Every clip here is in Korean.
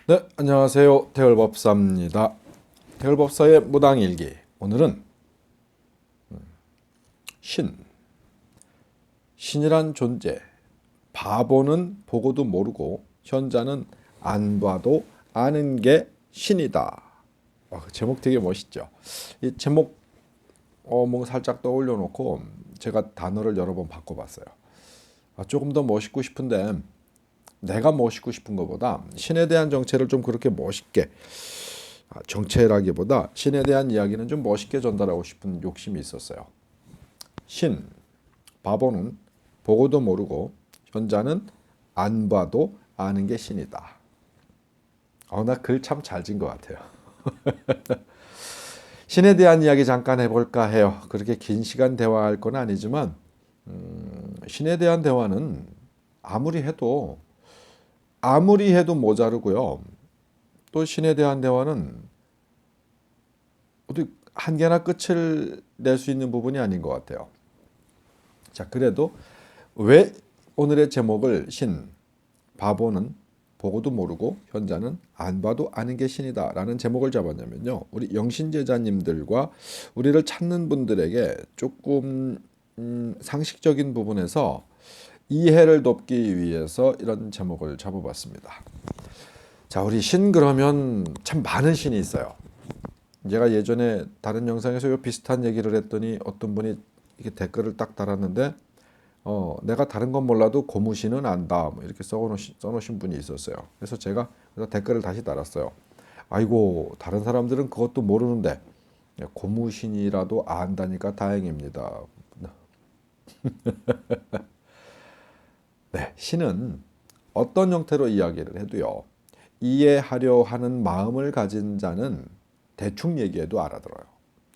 네, 안녕하세요. 대열법사입니다. 대열법사의 무당일기. 오늘은 신이란 존재. 바보는 보고도 모르고 현자는 안 봐도 아는 게 신이다. 그 제목 되게 멋있죠. 이 제목 뭔가 살짝 떠올려 놓고 제가 단어를 여러 번 바꿔봤어요. 조금 더 멋있고 싶은데 내가 멋있고 싶은 것보다 신에 대한 정체를 좀 그렇게 멋있게, 정체라기보다 신에 대한 이야기는 좀 멋있게 전달하고 싶은 욕심이 있었어요. 신, 바보는 보고도 모르고 현자는 안 봐도 아는 게 신이다. 나 글 참 잘 진 것 같아요. 신에 대한 이야기 잠깐 해볼까 해요. 그렇게 긴 시간 대화할 건 아니지만 신에 대한 대화는 아무리 해도 모자르고요. 또 신에 대한 대화는 어디 한계나 끝을 낼 수 있는 부분이 아닌 것 같아요. 자, 그래도 왜 오늘의 제목을 바보는 보고도 모르고 현자는 안 봐도 아는 게 신이다 라는 제목을 잡았냐면요. 우리 영신제자님들과 우리를 찾는 분들에게 조금 상식적인 부분에서 이해를 돕기 위해서 이런 제목을 잡아봤습니다. 자, 우리 신 그러면 참 많은 신이 있어요. 제가 예전에 다른 영상에서 비슷한 얘기를 했더니 어떤 분이 이렇게 댓글을 딱 달았는데 내가 다른 건 몰라도 고무신은 안다 뭐 이렇게 써놓으신 분이 있었어요. 그래서 제가 댓글을 다시 달았어요. 아이고, 다른 사람들은 그것도 모르는데 고무신이라도 안다니까 다행입니다. 네, 신은 어떤 형태로 이야기를 해도요, 이해하려 하는 마음을 가진 자는 대충 얘기해도 알아들어요.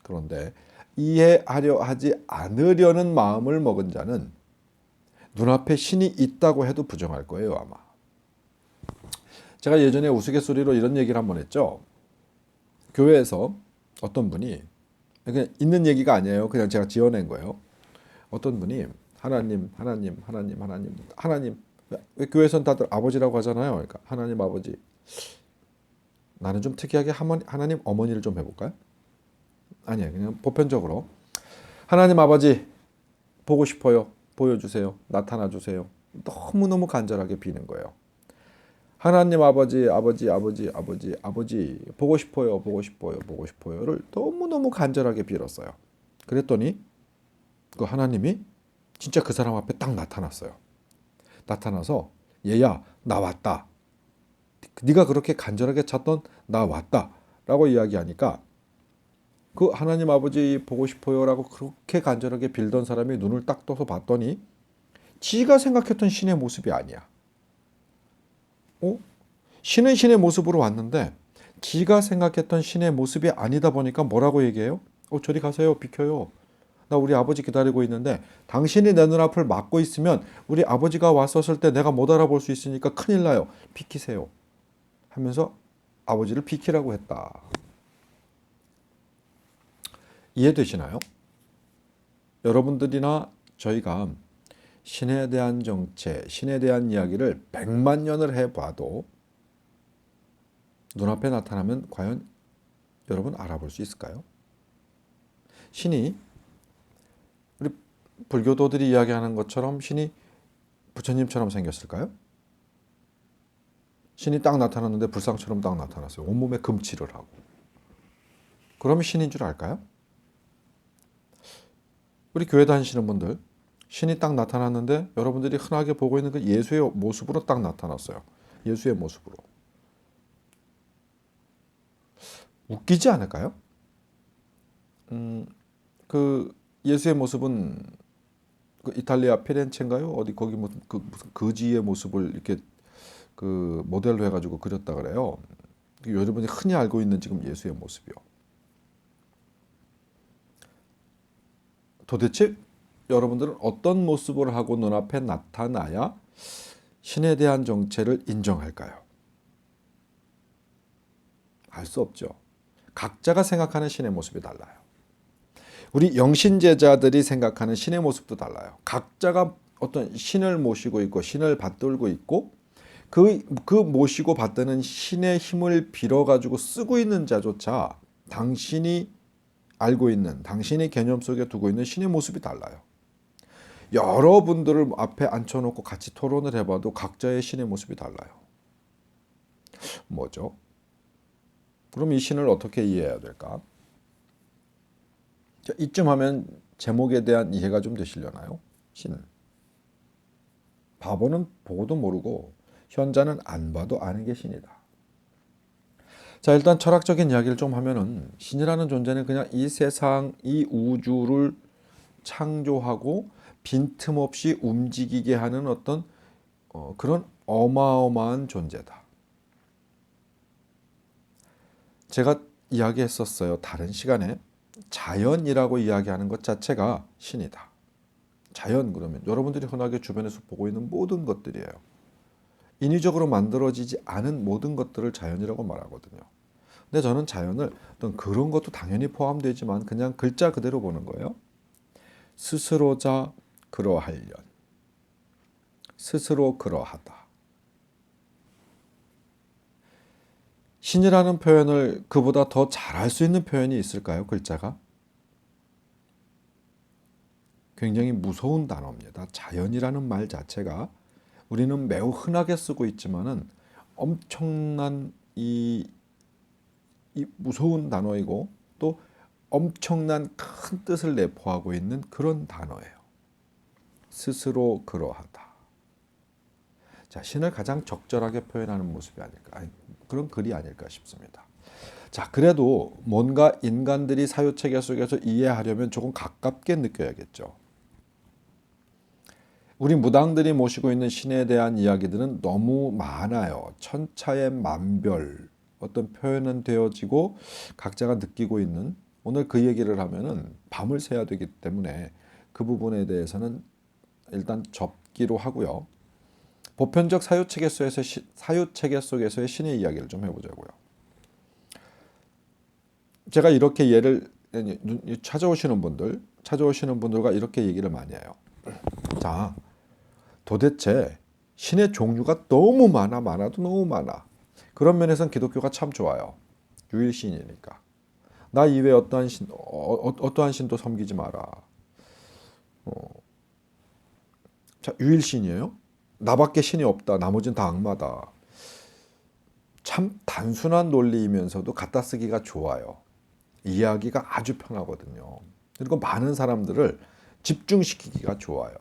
그런데 이해하려 하지 않으려는 마음을 먹은 자는 눈앞에 신이 있다고 해도 부정할 거예요, 아마. 제가 예전에 우스갯소리로 이런 얘기를 한번 했죠. 교회에서 어떤 분이, 그냥 있는 얘기가 아니에요. 그냥 제가 지어낸 거예요. 어떤 분이 하나님, 왜 교회에서는 다들 아버지라고 하잖아요. 그러니까 하나님 아버지. 나는 좀 특이하게 하나님 어머니를 좀 해볼까요? 아니에요. 그냥 보편적으로 하나님 아버지 보고 싶어요. 보여주세요. 나타나 주세요. 너무너무 간절하게 비는 거예요. 하나님 아버지 보고 싶어요. 보고 싶어요를 너무너무 간절하게 빌었어요. 그랬더니 그 하나님이 진짜 그 사람 앞에 딱 나타났어요. 나타나서 얘야 나 왔다. 네가 그렇게 간절하게 찾던 나 왔다 라고 이야기하니까 그 하나님 아버지 보고 싶어요 라고 그렇게 간절하게 빌던 사람이 눈을 딱 떠서 봤더니 지가 생각했던 신의 모습이 아니야. 신은 신의 모습으로 왔는데 지가 생각했던 신의 모습이 아니다 보니까 뭐라고 얘기해요? 저리 가세요. 비켜요. 나 우리 아버지 기다리고 있는데 당신이 내 눈앞을 막고 있으면 우리 아버지가 왔었을 때 내가 못 알아볼 수 있으니까 큰일 나요. 비키세요. 하면서 아버지를 비키라고 했다. 이해되시나요? 여러분들이나 저희가 신에 대한 정체, 신에 대한 이야기를 100만 년을 해봐도 눈앞에 나타나면 과연 여러분 알아볼 수 있을까요? 신이 우리 불교도들이 이야기하는 것처럼 신이 부처님처럼 생겼을까요? 신이 딱 나타났는데 불상처럼 딱 나타났어요. 온몸에 금칠을 하고. 그러면 신인 줄 알까요? 우리 교회 다니시는 분들, 신이 딱 나타났는데 여러분들이 흔하게 보고 있는 그 예수의 모습으로 딱 나타났어요. 예수의 모습으로. 웃기지 않을까요? 그 예수의 모습은 그 이탈리아 피렌체인가요? 어디 거기 무슨 거지의 모습을 이렇게 그 모델로 해가지고 그렸다 그래요. 여러분이 흔히 알고 있는 지금 예수의 모습이요. 도대체 여러분들은 어떤 모습을 하고 눈앞에 나타나야 신에 대한 정체를 인정할까요? 알 수 없죠. 각자가 생각하는 신의 모습이 달라요. 우리 영신제자들이 생각하는 신의 모습도 달라요. 각자가 어떤 신을 모시고 있고 신을 받들고 있고 그 모시고 받드는 신의 힘을 빌어가지고 쓰고 있는 자조차 당신이 알고 있는, 당신의 개념 속에 두고 있는 신의 모습이 달라요. 여러분들을 앞에 앉혀놓고 같이 토론을 해봐도 각자의 신의 모습이 달라요. 뭐죠? 그럼 이 신을 어떻게 이해해야 될까? 자, 이쯤 하면 제목에 대한 이해가 좀 되시려나요? 신. 바보는 보고도 모르고 현자는 안 봐도 아는 게 신이다. 자, 일단 철학적인 이야기를 좀 하면은 신이라는 존재는 그냥 이 세상, 이 우주를 창조하고 빈틈없이 움직이게 하는 어떤 그런 어마어마한 존재다. 제가 이야기했었어요. 다른 시간에 자연이라고 이야기하는 것 자체가 신이다. 자연 그러면 여러분들이 흔하게 주변에서 보고 있는 모든 것들이에요. 인위적으로 만들어지지 않은 모든 것들을 자연이라고 말하거든요. 근데 저는 자연을 어떤 그런 것도 당연히 포함되지만 그냥 글자 그대로 보는 거예요. 스스로자 그러하련. 스스로 그러하다. 신이라는 표현을 그보다 더 잘할 수 있는 표현이 있을까요? 글자가? 굉장히 무서운 단어입니다. 자연이라는 말 자체가 우리는 매우 흔하게 쓰고 있지만은 엄청난 이 무서운 단어이고 또 엄청난 큰 뜻을 내포하고 있는 그런 단어예요. 스스로 그러하다. 자, 신을 가장 적절하게 표현하는 모습이 아닐까, 그런 글이 아닐까 싶습니다. 자, 그래도 뭔가 인간들이 사유체계 속에서 이해하려면 조금 가깝게 느껴야겠죠. 우리 무당들이 모시고 있는 신에 대한 이야기들은 너무 많아요. 천차의 만별 어떤 표현은 되어지고 각자가 느끼고 있는, 오늘 그 얘기를 하면은 밤을 새야 되기 때문에 그 부분에 대해서는 일단 접기로 하고요. 보편적 사유체계 속에서의 신의 이야기를 좀 해보자고요. 제가 이렇게 예를 찾아오시는 분들과 이렇게 얘기를 많이 해요. 자, 도대체 신의 종류가 너무 많아도 너무 많아. 그런 면에서는 기독교가 참 좋아요. 유일신이니까. 나 이외에 어떠한 신도 섬기지 마라. 자, 유일신이에요? 나밖에 신이 없다. 나머지는 다 악마다. 참 단순한 논리이면서도 갖다 쓰기가 좋아요. 이해하기가 아주 편하거든요. 그리고 많은 사람들을 집중시키기가 좋아요.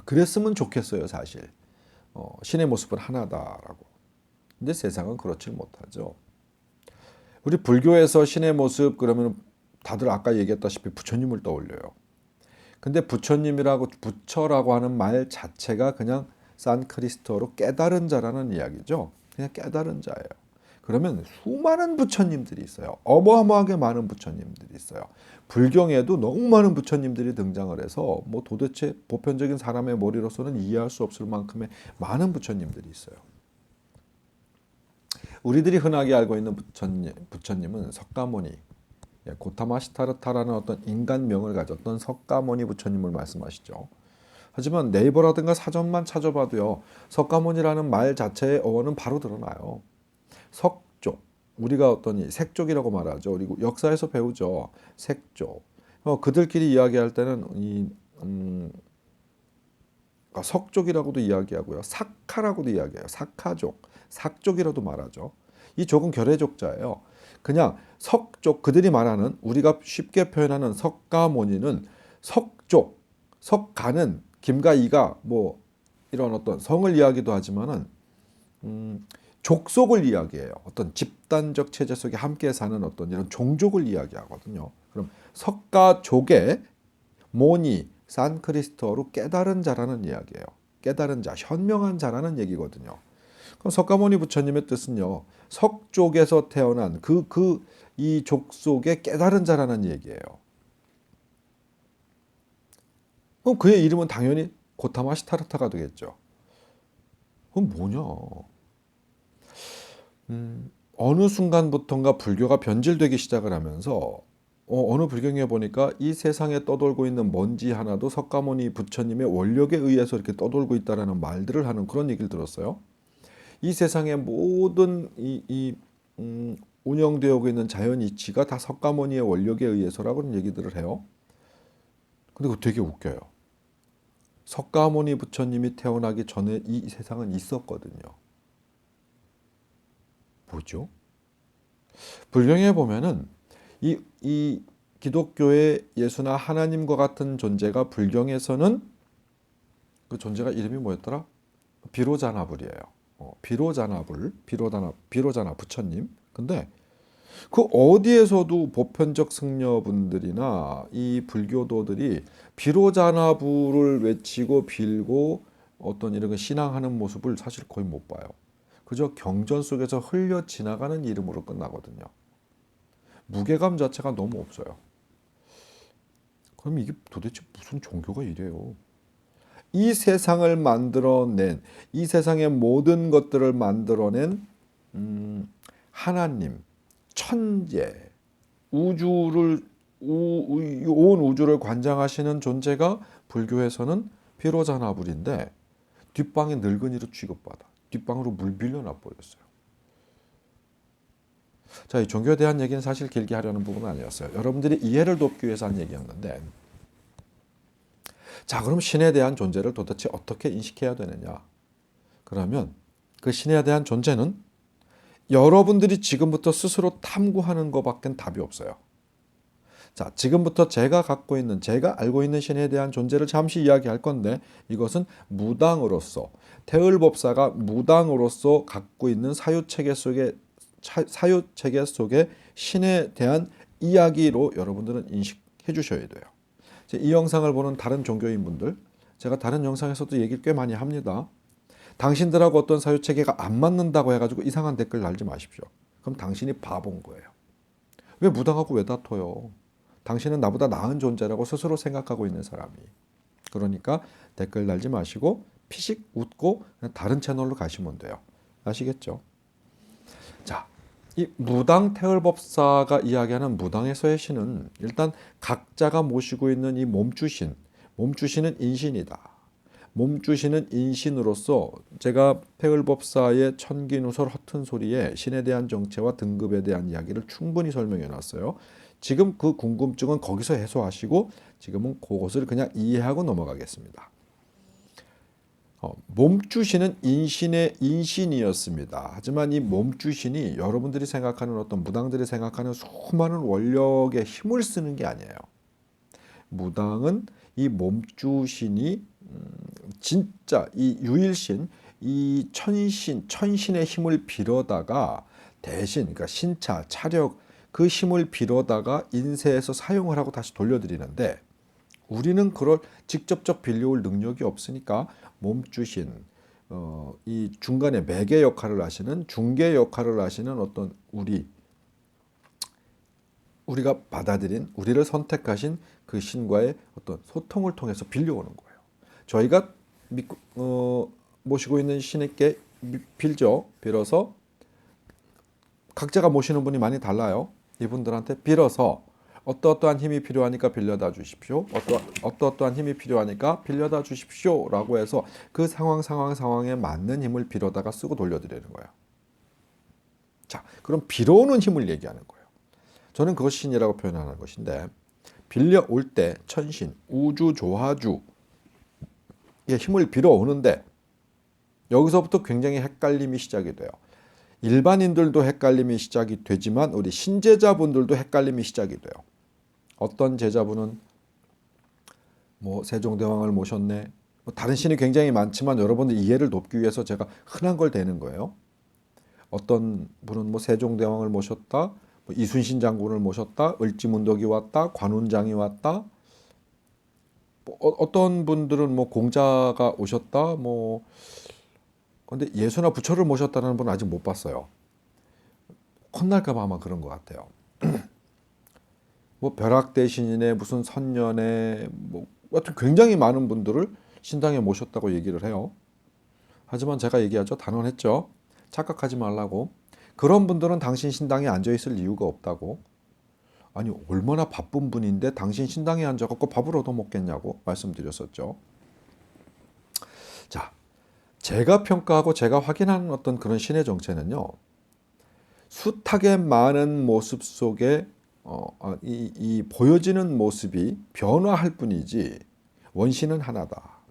그랬으면 좋겠어요, 사실. 신의 모습은 하나다라고. 근데 세상은 그렇지 못하죠. 우리 불교에서 신의 모습 그러면 다들 아까 얘기했다시피 부처님을 떠올려요. 근데 부처라고 하는 말 자체가 그냥 산크리스토로 깨달은 자라는 이야기죠. 그냥 깨달은 자예요. 그러면 수많은 부처님들이 있어요. 어마어마하게 많은 부처님들이 있어요. 불경에도 너무 많은 부처님들이 등장을 해서 뭐 도대체 보편적인 사람의 머리로서는 이해할 수 없을 만큼의 많은 부처님들이 있어요. 우리들이 흔하게 알고 있는 부처님은 석가모니, 고타마시타르타라는 어떤 인간명을 가졌던 석가모니 부처님을 말씀하시죠. 하지만 네이버라든가 사전만 찾아봐도요, 석가모니라는 말 자체의 어원은 바로 드러나요. 석족, 우리가 어떤 색족이라고 말하죠. 그리고 역사에서 배우죠. 색족. 그들끼리 이야기할 때는 석족이라고도 이야기하고요. 사카라고도 이야기해요. 사카족, 삭족이라도 말하죠. 이 족은 결해족자예요. 그냥 석족, 그들이 말하는 우리가 쉽게 표현하는 석가모니는 석족, 석가는 김과 이가 뭐 이런 어떤 성을 이야기도 하지만은 족속을 이야기해요. 어떤 집단적 체제 속에 함께 사는 어떤 이런 종족을 이야기하거든요. 그럼 석가족의 모니, 산크리스토로 깨달은 자라는 이야기예요. 깨달은 자, 현명한 자라는 얘기거든요. 그럼 석가모니 부처님의 뜻은요, 석족에서 태어난 이 족속의 깨달은 자라는 얘기예요. 그럼 그의 이름은 당연히 고타마시타르타가 되겠죠. 그럼 뭐냐? 어느 순간부터인가 불교가 변질되기 시작을 하면서 어느 불경에 보니까 이 세상에 떠돌고 있는 먼지 하나도 석가모니 부처님의 원력에 의해서 이렇게 떠돌고 있다라는 말들을 하는 그런 얘기를 들었어요. 이 세상의 모든 운영되어 오고 있는 자연 이치가 다 석가모니의 원력에 의해서라고 그런 얘기들을 해요. 근데 그거 되게 웃겨요. 석가모니 부처님이 태어나기 전에 이 세상은 있었거든요. 뭐죠? 불경에 보면은 이 기독교의 예수나 하나님과 같은 존재가 불경에서는 그 존재가 이름이 뭐였더라? 비로자나불이에요. 비로자나 부처님. 근데 그 어디에서도 보편적 승려분들이나 이 불교도들이 비로자나불을 외치고 빌고 어떤 이런 신앙하는 모습을 사실 거의 못 봐요. 그저 경전 속에서 흘려 지나가는 이름으로 끝나거든요. 무게감 자체가 너무 없어요. 그럼 이게 도대체 무슨 종교가 이래요? 이 세상을 만들어낸, 이 세상의 모든 것들을 만들어낸 하나님, 천재, 우주를 온 우주를 관장하시는 존재가 불교에서는 비로자나불인데 뒷방에 늙은이로 취급받아. 뒷방으로 물 빌려놔 버렸어요. 자, 이 종교에 대한 얘기는 사실 길게 하려는 부분은 아니었어요. 여러분들이 이해를 돕기 위해서 한 얘기였는데, 자, 그럼 신에 대한 존재를 도대체 어떻게 인식해야 되느냐? 그러면 그 신에 대한 존재는 여러분들이 지금부터 스스로 탐구하는 것밖엔 답이 없어요. 자, 지금부터 제가 알고 있는 신에 대한 존재를 잠시 이야기할 건데, 이것은 무당으로서, 태을법사가 무당으로서 갖고 있는 사유체계 속의 신에 대한 이야기로 여러분들은 인식해 주셔야 돼요. 이 영상을 보는 다른 종교인분들, 제가 다른 영상에서도 얘기를 꽤 많이 합니다. 당신들하고 어떤 사유체계가 안 맞는다고 해가지고 이상한 댓글 달지 마십시오. 그럼 당신이 바본 거예요. 왜 무당하고 왜 다퉈요? 당신은 나보다 나은 존재라고 스스로 생각하고 있는 사람이. 그러니까 댓글 달지 마시고 피식 웃고 다른 채널로 가시면 돼요. 아시겠죠? 자, 이 무당 태을법사가 이야기하는 무당에서의 신은 일단 각자가 모시고 있는 이 몸주신, 몸주신은 인신이다. 몸주신은 인신으로서 제가 태을법사의 천기누설 허튼 소리에 신에 대한 정체와 등급에 대한 이야기를 충분히 설명해 놨어요. 지금 그 궁금증은 거기서 해소하시고 지금은 그것을 그냥 이해하고 넘어가겠습니다. 몸주신은 인신의 인신이었습니다. 하지만 이 몸주신이 여러분들이 생각하는 어떤 무당들이 생각하는 수많은 원력의 힘을 쓰는 게 아니에요. 무당은 이 몸주신이 진짜 이 유일신, 이 천신의 힘을 빌어다가 대신 그러니까 신차, 차력 그 힘을 빌어다가 인세에서 사용을 하고 다시 돌려드리는데 우리는 그걸 직접적 빌려올 능력이 없으니까 몸주신, 이 중간에 매개 역할을 하시는 중개 역할을 하시는 어떤 우리가 받아들인 우리를 선택하신 그 신과의 어떤 소통을 통해서 빌려오는 거예요. 저희가 모시고 있는 신에게 빌어서 각자가 모시는 분이 많이 달라요. 이분들한테 빌어서 어떠한 힘이 필요하니까 빌려다 주십시오. 어떠한 힘이 필요하니까 빌려다 주십시오. 라고 해서 그 상황에 맞는 힘을 빌어다가 쓰고 돌려드리는 거예요. 자, 그럼 빌어오는 힘을 얘기하는 거예요. 저는 그것이 신이라고 표현하는 것인데 빌려올 때 천신, 우주 조화주의 힘을 빌어오는데 여기서부터 굉장히 헷갈림이 시작이 돼요. 일반인들도 헷갈림이 시작이 되지만 우리 신제자분들도 헷갈림이 시작이 돼요. 어떤 제자분은 세종대왕을 모셨네. 다른 신이 굉장히 많지만 여러분들 이해를 돕기 위해서 제가 흔한 걸 대는 거예요. 어떤 분은 세종대왕을 모셨다. 이순신 장군을 모셨다. 을지문덕이 왔다. 관운장이 왔다. 어떤 분들은 공자가 오셨다. 근데 예수나 부처를 모셨다는 분은 아직 못 봤어요. 혼날까 봐 아마 그런 것 같아요. 벼락대신이네 무슨 선녀네 하여튼 굉장히 많은 분들을 신당에 모셨다고 얘기를 해요. 하지만 제가 얘기하죠. 단언했죠. 착각하지 말라고. 그런 분들은 당신 신당에 앉아 있을 이유가 없다고. 아니 얼마나 바쁜 분인데 당신 신당에 앉아갖고 밥을 얻어먹겠냐고 말씀드렸었죠. 자, 제가 평가하고 제가 확인하는 어떤 그런 신의 정체는요. 숱하게 많은 모습 속에 이 보여지는 모습이 변화할 뿐이지 원신은 하나다.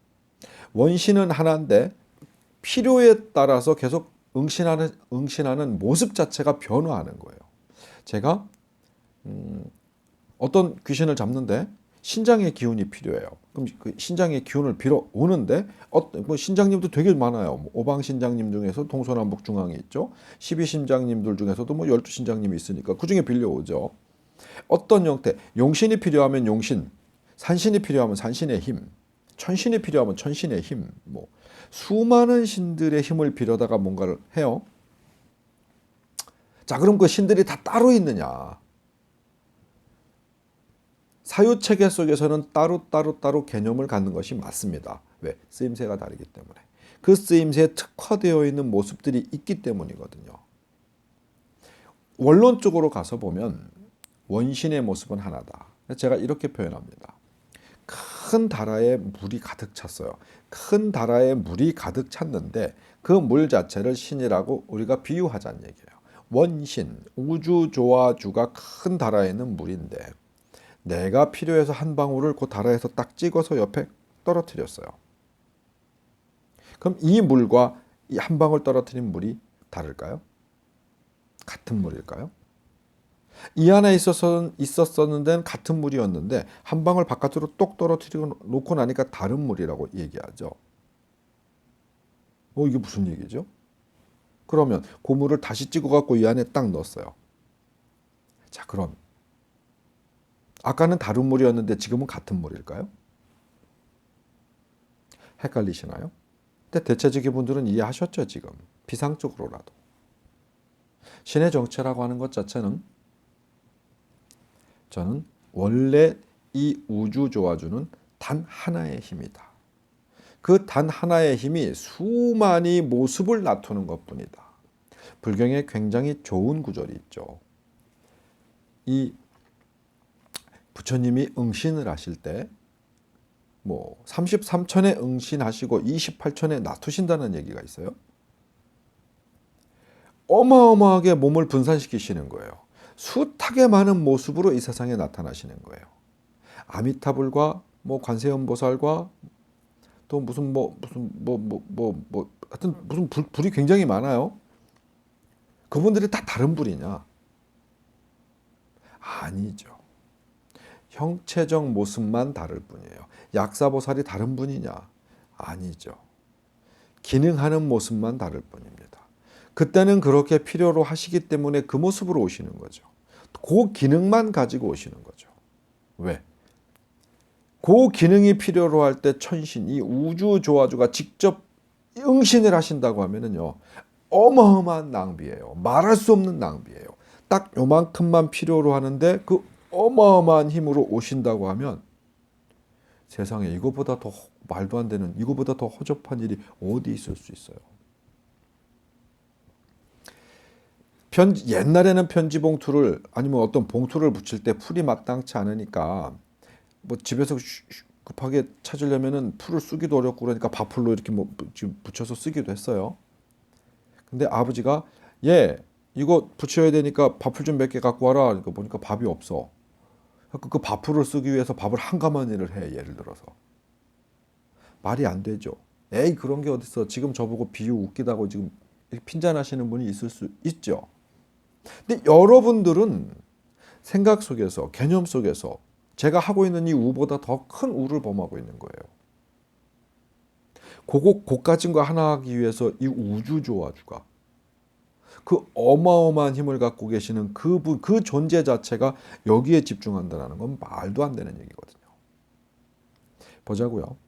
원신은 하나인데 필요에 따라서 계속 응신하는 모습 자체가 변화하는 거예요. 제가 어떤 귀신을 잡는데 신장의 기운이 필요해요. 그럼 그 신장의 기운을 빌어 오는데 뭐 신장님도 되게 많아요. 뭐 오방신장님 중에서 동서남북 중앙에 있죠. 12신장님들 중에서도 뭐 12신장님이 있으니까 그중에 빌려오죠. 어떤 형태, 용신이 필요하면 용신, 산신이 필요하면 산신의 힘, 천신이 필요하면 천신의 힘, 뭐 수많은 신들의 힘을 빌려다가 뭔가를 해요. 자, 그럼 그 신들이 다 따로 있느냐? 사유체계 속에서는 따로 개념을 갖는 것이 맞습니다. 왜? 쓰임새가 다르기 때문에. 그 쓰임새에 특화되어 있는 모습들이 있기 때문이거든요. 원론적으로 가서 보면 원신의 모습은 하나다. 제가 이렇게 표현합니다. 큰 다라에 물이 가득 찼어요. 큰 다라에 물이 가득 찼는데 그 물 자체를 신이라고 우리가 비유하자는 얘기예요. 원신, 우주조화주가 큰 다라에 있는 물인데 내가 필요해서 한 방울을 그 다라에서 딱 찍어서 옆에 떨어뜨렸어요. 그럼 이 물과 이 한 방울 떨어뜨린 물이 다를까요? 같은 물일까요? 이 안에 있었었는데 같은 물이었는데 한 방울 바깥으로 똑 떨어뜨리고 놓고 나니까 다른 물이라고 얘기하죠. 이게 무슨 얘기죠? 그러면 그 물을 다시 찍어갖고 이 안에 딱 넣었어요. 자, 그럼 아까는 다른 물이었는데 지금은 같은 물일까요? 헷갈리시나요? 근데 대체적인 분들은 이해하셨죠, 지금. 비상적으로라도. 신의 정체라고 하는 것 자체는 저는 원래 이 우주조화주는 단 하나의 힘이다. 그 단 하나의 힘이 수많이 모습을 나타내는 것뿐이다. 불경에 굉장히 좋은 구절이 있죠. 이 부처님이 응신을 하실 때 뭐 33천에 응신하시고 28천에 놔두신다는 얘기가 있어요. 어마어마하게 몸을 분산시키시는 거예요. 숱하게 많은 모습으로 이 세상에 나타나시는 거예요. 아미타불과 뭐 관세음보살과 또 무슨 하여튼 무슨 불이 굉장히 많아요. 그분들이 다 다른 불이냐? 아니죠. 형체적 모습만 다를 뿐이에요. 약사보살이 다른 분이냐? 아니죠. 기능하는 모습만 다를 뿐입니다. 그때는 그렇게 필요로 하시기 때문에 그 모습으로 오시는 거죠. 그 기능만 가지고 오시는 거죠. 왜? 그 기능이 필요로 할 때 천신, 이 우주조화주가 직접 응신을 하신다고 하면은요, 어마어마한 낭비예요. 말할 수 없는 낭비예요. 딱 요만큼만 필요로 하는데 그 어마어마한 힘으로 오신다고 하면 세상에 이거보다 더 말도 안 되는, 이거보다 더 허접한 일이 어디 있을 수 있어요. 옛날에는 편지 봉투를 아니면 어떤 봉투를 붙일 때 풀이 마땅치 않으니까 뭐 집에서 급하게 찾으려면은 풀을 쓰기도 어렵고 그러니까 밥풀로 이렇게 뭐 붙여서 쓰기도 했어요. 근데 아버지가 이거 붙여야 되니까 밥풀 좀 몇 개 갖고 와라. 그러니까 보니까 밥이 없어. 그 밥풀을 쓰기 위해서 밥을 한가마니를 해. 예를 들어서 말이 안 되죠. 에이 그런 게 어딨어. 지금 저보고 비유 웃기다고 지금 핀잔하시는 분이 있을 수 있죠. 근데 여러분들은 생각 속에서 개념 속에서 제가 하고 있는 이 우보다 더 큰 우를 범하고 있는 거예요. 고가진 거 하나 하기 위해서 이 우주조화주가 그 어마어마한 힘을 갖고 계시는 그 존재 자체가 여기에 집중한다는 건 말도 안 되는 얘기거든요. 보자고요.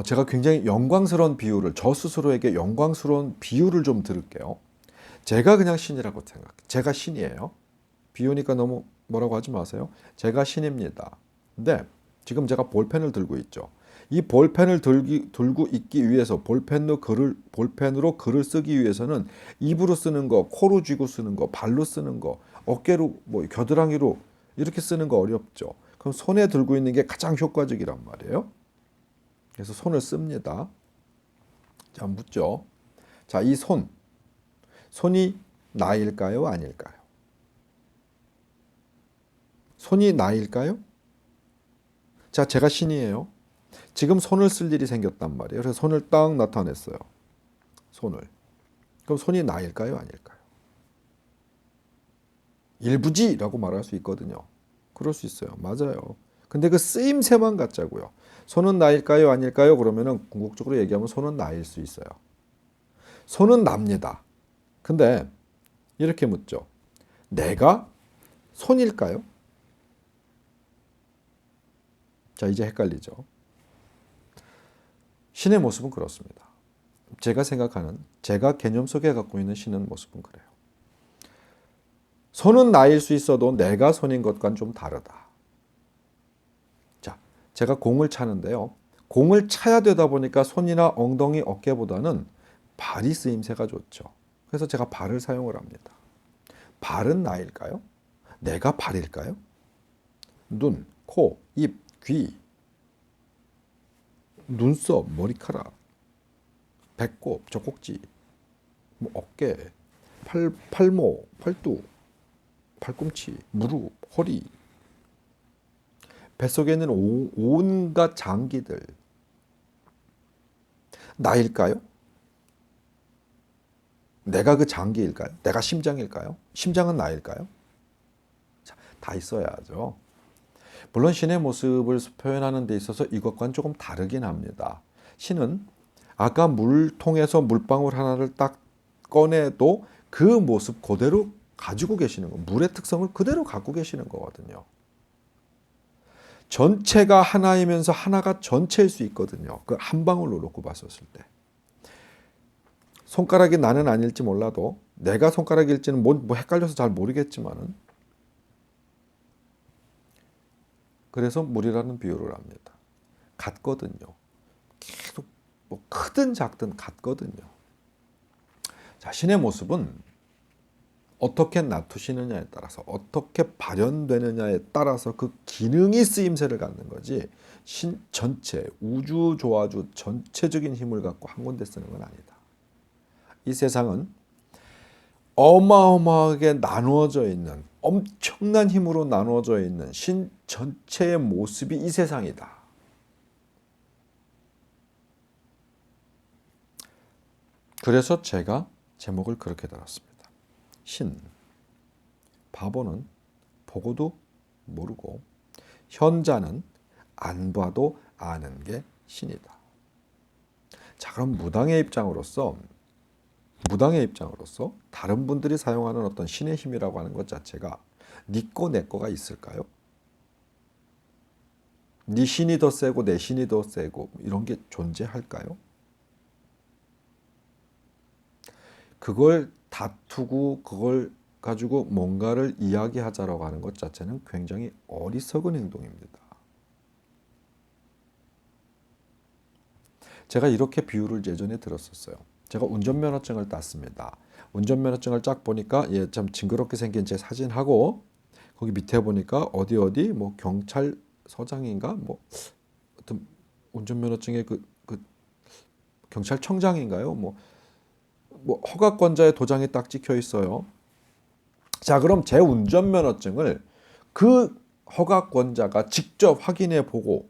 제가 굉장히 영광스러운 비유를 저 스스로에게 영광스러운 비유를 좀 들을게요. 제가 그냥 신이라고 제가 신이에요. 비유니까 너무 뭐라고 하지 마세요. 제가 신입니다. 근데 지금 제가 볼펜을 들고 있죠. 이 볼펜을 들고 있기 위해서 볼펜으로 글을 쓰기 위해서는 입으로 쓰는 거, 코로 쥐고 쓰는 거, 발로 쓰는 거, 어깨로 뭐 겨드랑이로 이렇게 쓰는 거 어렵죠. 그럼 손에 들고 있는 게 가장 효과적이란 말이에요. 그래서 손을 씁니다. 자, 묻죠. 자, 이 손이 나일까요? 아닐까요? 손이 나일까요? 자, 제가 신이에요. 지금 손을 쓸 일이 생겼단 말이에요. 그래서 손을 딱 나타냈어요. 손을. 그럼 손이 나일까요? 아닐까요? 일부지라고 말할 수 있거든요. 그럴 수 있어요. 맞아요. 근데 그 쓰임새만 같자고요. 손은 나일까요? 아닐까요? 그러면은 궁극적으로 얘기하면 손은 나일 수 있어요. 손은 납니다. 근데 이렇게 묻죠. 내가 손일까요? 자, 이제 헷갈리죠. 신의 모습은 그렇습니다. 제가 생각하는, 제가 개념 속에 갖고 있는 신의 모습은 그래요. 손은 나일 수 있어도 내가 손인 것과는 좀 다르다. 자, 제가 공을 차는데요. 공을 차야 되다 보니까 손이나 엉덩이, 어깨보다는 발이 쓰임새가 좋죠. 그래서 제가 발을 사용을 합니다. 발은 나일까요? 내가 발일까요? 눈, 코, 입, 귀, 눈썹, 머리카락, 배꼽, 젖꼭지, 뭐 어깨, 팔목, 팔뚝, 팔꿈치, 무릎, 허리, 뱃속에 있는 온갖 장기들 나일까요? 내가 그 장기일까요? 내가 심장일까요? 심장은 나일까요? 자, 다 있어야죠. 물론 신의 모습을 표현하는 데 있어서 이것과는 조금 다르긴 합니다. 신은 아까 물통에서 물방울 하나를 딱 꺼내도 그 모습 그대로 가지고 계시는 거, 물의 특성을 그대로 갖고 계시는 거거든요. 전체가 하나이면서 하나가 전체일 수 있거든요. 그 한 방울로 놓고 봤었을 때. 손가락이 나는 아닐지 몰라도 내가 손가락일지는 뭐 헷갈려서 잘 모르겠지만은 그래서 물이라는 비유를 합니다. 같거든요. 계속 뭐 크든 작든 같거든요. 자, 신의 모습은 어떻게 나투시느냐에 따라서 어떻게 발현되느냐에 따라서 그 기능이 쓰임새를 갖는 거지 신 전체 우주 조화주 전체적인 힘을 갖고 한 군데 쓰는 건 아니다. 이 세상은 어마어마하게 나누어져 있는 엄청난 힘으로 나누어져 있는 신 전체의 모습이 이 세상이다. 그래서 제가 제목을 그렇게 달았습니다. 신, 바보는 보고도 모르고 현자는 안 봐도 아는 게 신이다. 자, 그럼 무당의 입장으로서 다른 분들이 사용하는 어떤 신의 힘이라고 하는 것 자체가 네 거 내 거가 있을까요? 네 신이 더 세고 내 신이 더 세고 이런 게 존재할까요? 그걸 다투고 그걸 가지고 뭔가를 이야기하자라고 하는 것 자체는 굉장히 어리석은 행동입니다. 제가 이렇게 비유를 예전에 들었었어요. 제가 운전면허증을 땄습니다. 운전면허증을 쫙 보니까 참 징그럽게 생긴 제 사진하고 거기 밑에 보니까 어디 뭐 경찰서장인가 뭐 어떤 운전면허증의 그 경찰청장인가요? 뭐 허가권자의 도장이 딱 찍혀 있어요. 자, 그럼 제 운전면허증을 그 허가권자가 직접 확인해 보고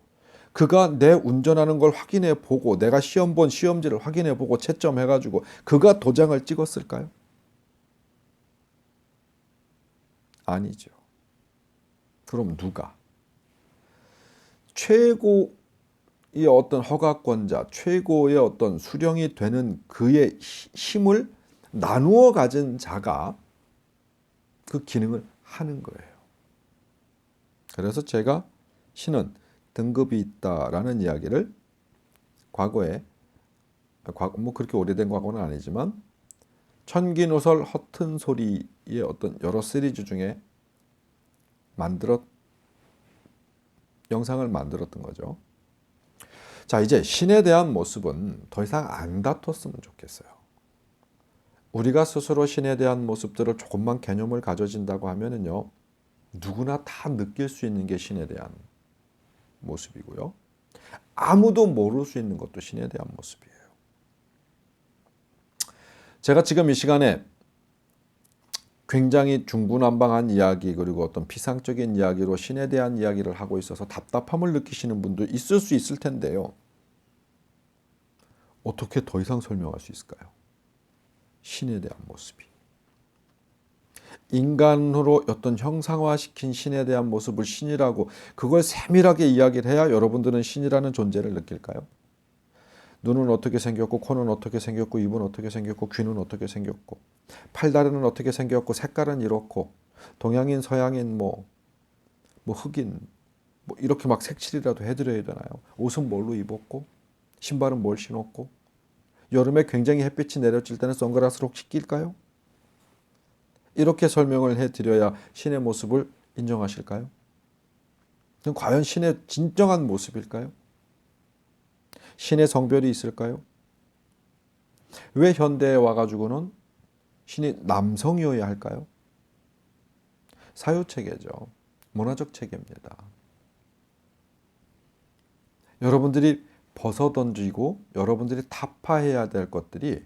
그가 내 운전하는 걸 확인해 보고 내가 시험 본 시험지를 확인해 보고 채점해 가지고 그가 도장을 찍었을까요? 아니죠. 그럼 누가? 최고의 어떤 허가권자, 최고의 어떤 수령이 되는 그의 힘을 나누어 가진 자가 그 기능을 하는 거예요. 그래서 제가 신은 등급이 있다라는 이야기를 과거에 뭐 그렇게 오래된 과거는 아니지만 천기노설 허튼 소리의 어떤 여러 시리즈 중에 영상을 만들었던 거죠. 자, 이제 신에 대한 모습은 더 이상 안 다퉜으면 좋겠어요. 우리가 스스로 신에 대한 모습들을 조금만 개념을 가져진다고 하면은요, 누구나 다 느낄 수 있는 게 신에 대한 모습이고요. 아무도 모를 수 있는 것도 신에 대한 모습이에요. 제가 지금 이 시간에 굉장히 중구난방한 이야기 그리고 어떤 피상적인 이야기로 신에 대한 이야기를 하고 있어서 답답함을 느끼시는 분도 있을 수 있을 텐데요. 어떻게 더 이상 설명할 수 있을까요? 신에 대한 모습이. 인간으로 어떤 형상화시킨 신에 대한 모습을 신이라고 그걸 세밀하게 이야기를 해야 여러분들은 신이라는 존재를 느낄까요? 눈은 어떻게 생겼고 코는 어떻게 생겼고 입은 어떻게 생겼고 귀는 어떻게 생겼고 팔다리는 어떻게 생겼고 색깔은 이렇고 동양인 서양인 뭐 흑인 뭐 이렇게 막 색칠이라도 해드려야 되나요? 옷은 뭘로 입었고 신발은 뭘 신었고 여름에 굉장히 햇빛이 내려질 때는 선글라스를 혹시 낄까요? 이렇게 설명을 해드려야 신의 모습을 인정하실까요? 그럼 과연 신의 진정한 모습일까요? 신의 성별이 있을까요? 왜 현대에 와가지고는 신이 남성이어야 할까요? 사유체계죠. 문화적 체계입니다. 여러분들이 벗어던지고 여러분들이 타파해야 될 것들이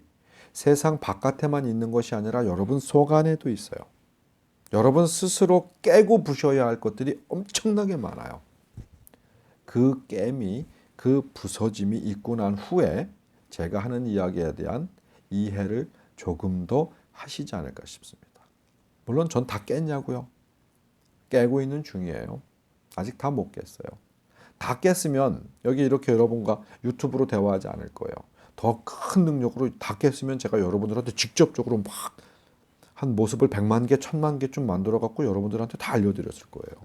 세상 바깥에만 있는 것이 아니라 여러분 속 안에도 있어요. 여러분 스스로 깨고 부셔야 할 것들이 엄청나게 많아요. 그 깨미, 그 부서짐이 있고 난 후에 제가 하는 이야기에 대한 이해를 조금 더 하시지 않을까 싶습니다. 물론 전 다 깼냐고요? 깨고 있는 중이에요. 아직 다 못 깼어요. 다 깼으면 여기 이렇게 여러분과 유튜브로 대화하지 않을 거예요. 더 큰 능력으로 다 깼으면 제가 여러분들한테 직접적으로 막 한 모습을 100만 개, 1000만 개쯤 만들어 갖고 여러분들한테 다 알려드렸을 거예요.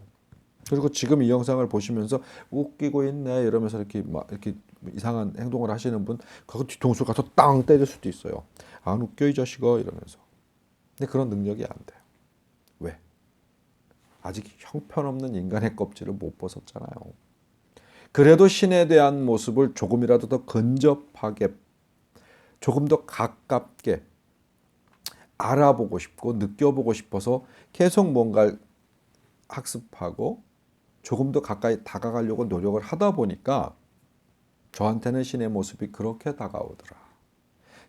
그리고 지금 이 영상을 보시면서 웃기고 있네 이러면서 이렇게 막 이렇게 이상한 행동을 하시는 분, 그거 뒤통수 가서 땅 때릴 수도 있어요. 안 웃겨 이 자식아 이러면서. 근데 그런 능력이 안 돼요. 왜? 아직 형편없는 인간의 껍질을 못 벗었잖아요. 그래도 신에 대한 모습을 조금이라도 더 근접하게, 조금 더 가깝게 알아보고 싶고 느껴보고 싶어서 계속 뭔가를 학습하고 조금 더 가까이 다가가려고 노력을 하다 보니까 저한테는 신의 모습이 그렇게 다가오더라.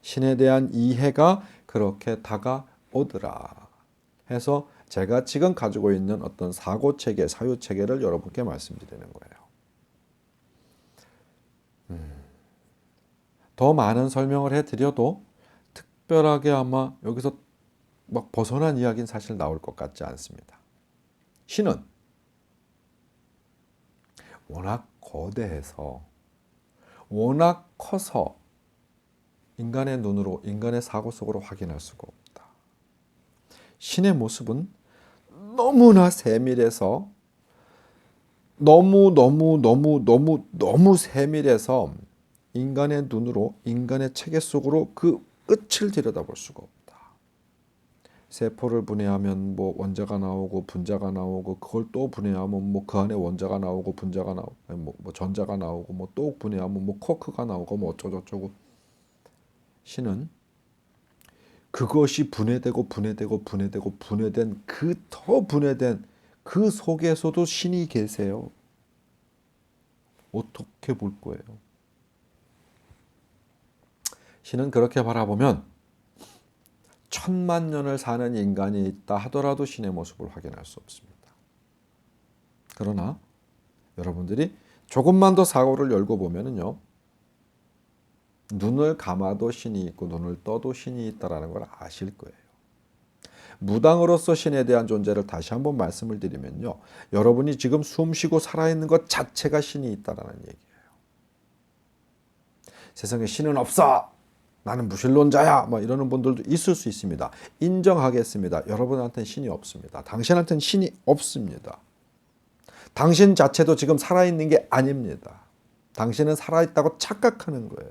신에 대한 이해가 그렇게 다가오더라. 해서 제가 지금 가지고 있는 어떤 사고체계, 사유체계를 여러분께 말씀드리는 거예요. 더 많은 설명을 해드려도 특별하게 아마 여기서 막 벗어난 이야기는 사실 나올 것 같지 않습니다. 신은 워낙 거대해서 워낙 커서 인간의 눈으로 인간의 사고 속으로 확인할 수가 없다. 신의 모습은 너무나 세밀해서 너무 세밀해서 인간의 눈으로 인간의 체계 속으로 그 끝을 들여다볼 수가 없다. 세포를 분해하면 뭐 원자가 나오고 분자가 나오고 그걸 또 분해하면 뭐 그 안에 원자가 나오고 분자가 나오고 뭐 전자가 나오고 뭐 또 분해하면 뭐 쿼크가 나오고 뭐 어쩌고저쩌고. 신은 그것이 분해된 그 더 분해된 그 속에서도 신이 계세요. 어떻게 볼 거예요? 신은 그렇게 바라보면 1000만 년을 사는 인간이 있다 하더라도 신의 모습을 확인할 수 없습니다. 그러나 여러분들이 조금만 더 사고를 열고 보면은요, 눈을 감아도 신이 있고 눈을 떠도 신이 있다라는 걸 아실 거예요. 무당으로서 신에 대한 존재를 다시 한번 말씀을 드리면요, 여러분이 지금 숨쉬고 살아있는 것 자체가 신이 있다라는 얘기예요. 세상에 신은 없어! 나는 무신론자야! 뭐 이러는 분들도 있을 수 있습니다. 인정하겠습니다. 여러분한테는 신이 없습니다. 당신한테는 신이 없습니다. 당신 자체도 지금 살아있는 게 아닙니다. 당신은 살아있다고 착각하는 거예요.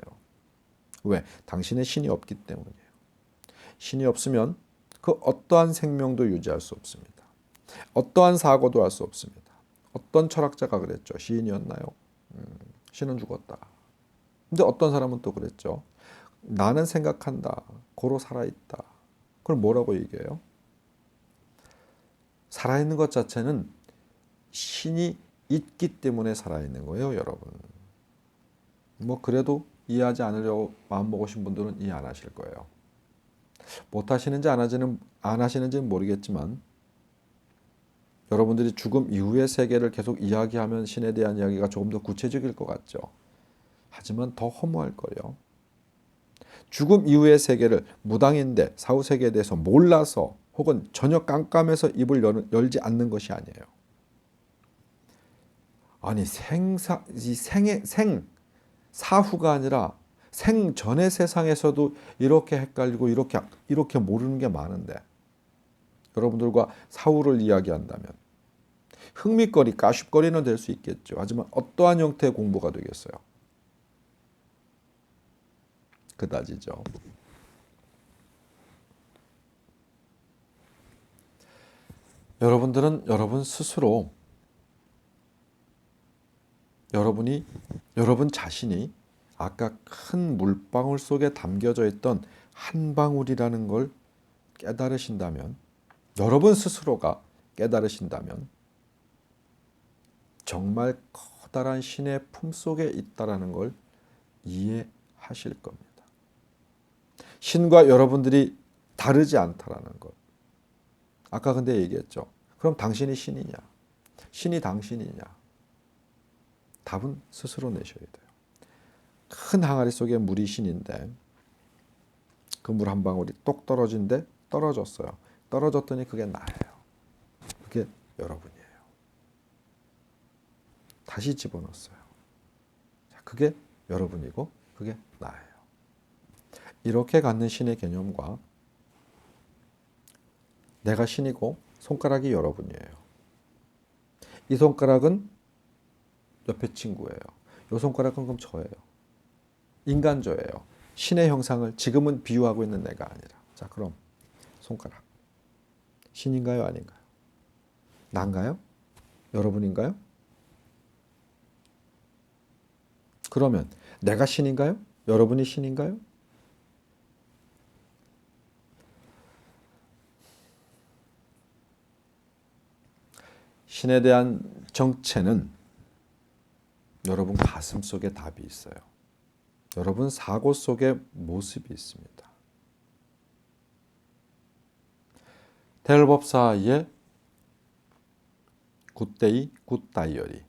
왜? 당신의 신이 없기 때문이에요. 신이 없으면 그 어떠한 생명도 유지할 수 없습니다. 어떠한 사고도 할 수 없습니다. 어떤 철학자가 그랬죠? 시인이었나요? 신은 죽었다. 근데 어떤 사람은 또 그랬죠. 나는 생각한다. 고로 살아있다. 그걸 뭐라고 얘기해요? 살아있는 것 자체는 신이 있기 때문에 살아있는 거예요, 여러분. 뭐 그래도 이해하지 않으려고 마음먹으신 분들은 이해 안 하실 거예요. 못 하시는지 안 하시는지는 모르겠지만 여러분들이 죽음 이후의 세계를 계속 이야기하면 신에 대한 이야기가 조금 더 구체적일 것 같죠. 하지만 더 허무할 거예요. 죽음 이후의 세계를 무당인데 사후세계에 대해서 몰라서 혹은 전혀 깜깜해서 입을 열지 않는 것이 아니에요. 아니 사후가 아니라 생전의 세상에서도 이렇게 헷갈리고 이렇게 모르는 게 많은데 여러분들과 사후를 이야기한다면 흥미거리, 가십거리는 될 수 있겠죠. 하지만 어떠한 형태의 공부가 되겠어요? 그다지죠. 여러분들은 여러분 스스로 여러분 자신이 아까 큰 물방울 속에 담겨져 있던 한 방울이라는 걸 깨달으신다면, 여러분 스스로가 깨달으신다면 정말 커다란 신의 품속에 있다라는 걸 이해하실 겁니다. 신과 여러분들이 다르지 않다라는 것. 아까 근데 얘기했죠. 그럼 당신이 신이냐? 신이 당신이냐? 답은 스스로 내셔야 돼요. 큰 항아리 속에 물이 신인데 그 물 한 방울이 똑 떨어진데 떨어졌어요. 떨어졌더니 그게 나예요. 그게 여러분이에요. 다시 집어넣었어요. 그게 여러분이고 그게 나예요. 이렇게 갖는 신의 개념과 내가 신이고 손가락이 여러분이에요. 이 손가락은 옆에 친구예요. 이 손가락은 그럼 저예요. 인간저예요. 신의 형상을 지금은 비유하고 있는 내가 아니라. 자, 그럼 손가락. 신인가요? 아닌가요? 난가요? 여러분인가요? 그러면 내가 신인가요? 여러분이 신인가요? 신에 대한 정체는 여러분 가슴 속에 답이 있어요. 여러분 사고 속에 모습이 있습니다. 대열법사의 굿데이 굿다이어리.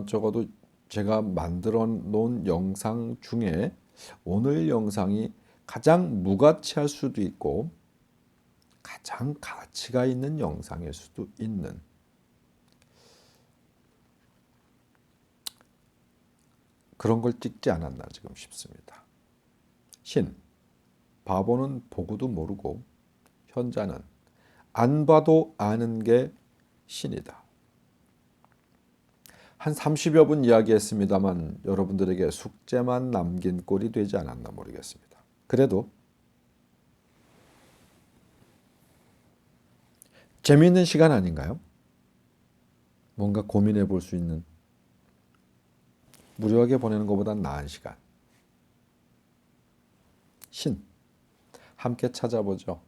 적어도 제가 만들어 놓은 영상 중에 오늘 영상이 가장 무가치할 수도 있고 가장 가치가 있는 영상일 수도 있는 그런 걸 찍지 않았나 지금 싶습니다. 신, 바보는 보고도 모르고 현자는 안 봐도 아는 게 신이다. 한 30여 분 이야기했습니다만 여러분들에게 숙제만 남긴 꼴이 되지 않았나 모르겠습니다. 그래도 재미있는 시간 아닌가요? 뭔가 고민해 볼 수 있는, 무료하게 보내는 것보단 나은 시간. 신, 함께 찾아보죠.